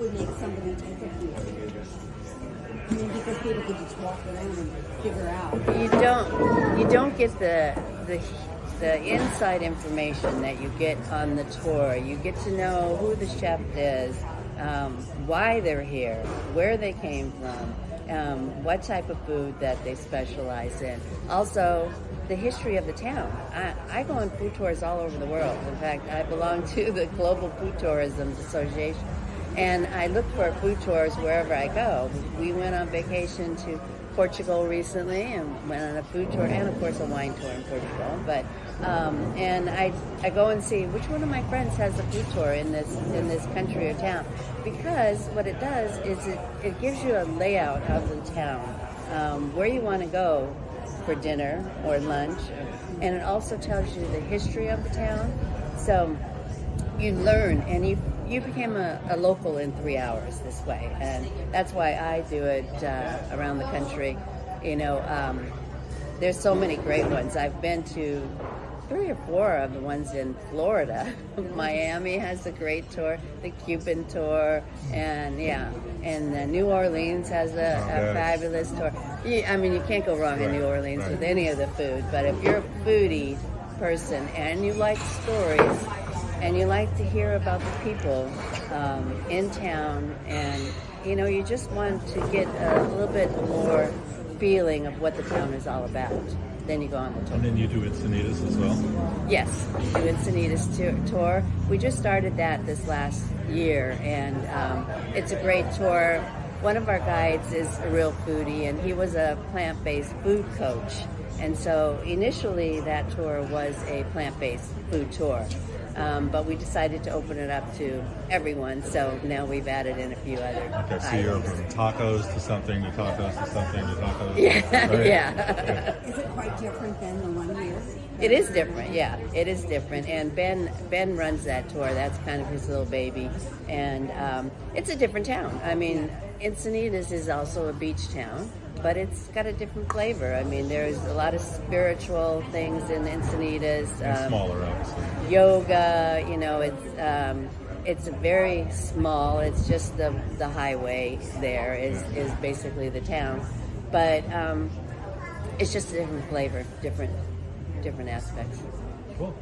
would make somebody take it here? I mean, because people could just walk around and figure out. You don't get the inside information that you get on the tour. You get to know who the chef is, why they're here, where they came from, what type of food that they specialize in. Also, the history of the town. I go on food tours all over the world. In fact, I belong to the Global Food Tourism Association, and I look for food tours wherever I go. We went on vacation to Portugal recently and went on a food tour and, of course, a wine tour in Portugal. But and I go and see which one of my friends has a food tour in this country or town, because what it does is it gives you a layout of the town, where you want to go for dinner or lunch, and it also tells you the history of the town. So you learn, and you became a local in 3 hours this way, and that's why I do it around the country. There's so many great ones. I've been to 3 or 4 of the ones in Florida. Miami has a great tour, the Cuban tour, and New Orleans has a fabulous tour. You can't go wrong in New Orleans with any of the food, but if you're a foodie person and you like stories and you like to hear about the people in town, and you just want to get a little bit more feeling of what the town is all about, then you go on the tour. And then you do Encinitas as well? Yes, we do Encinitas tour. We just started that this last year, and it's a great tour. One of our guides is a real foodie, and he was a plant-based food coach. And so initially that tour was a plant-based food tour. But we decided to open it up to everyone, so now we've added in a few other Okay, so items. you're from tacos to something to tacos to something to tacos. Yeah, right? yeah. Is it quite different than the one here? It is different, yeah. It is different, and Ben runs that tour. That's kind of his little baby, and it's a different town. I mean, Encinitas is also a beach town, but it's got a different flavor. I mean, there's a lot of spiritual things in Encinitas. And smaller, obviously. Yoga, it's very small. It's just the highway there is basically the town, but it's just a different flavor, different aspects. Cool.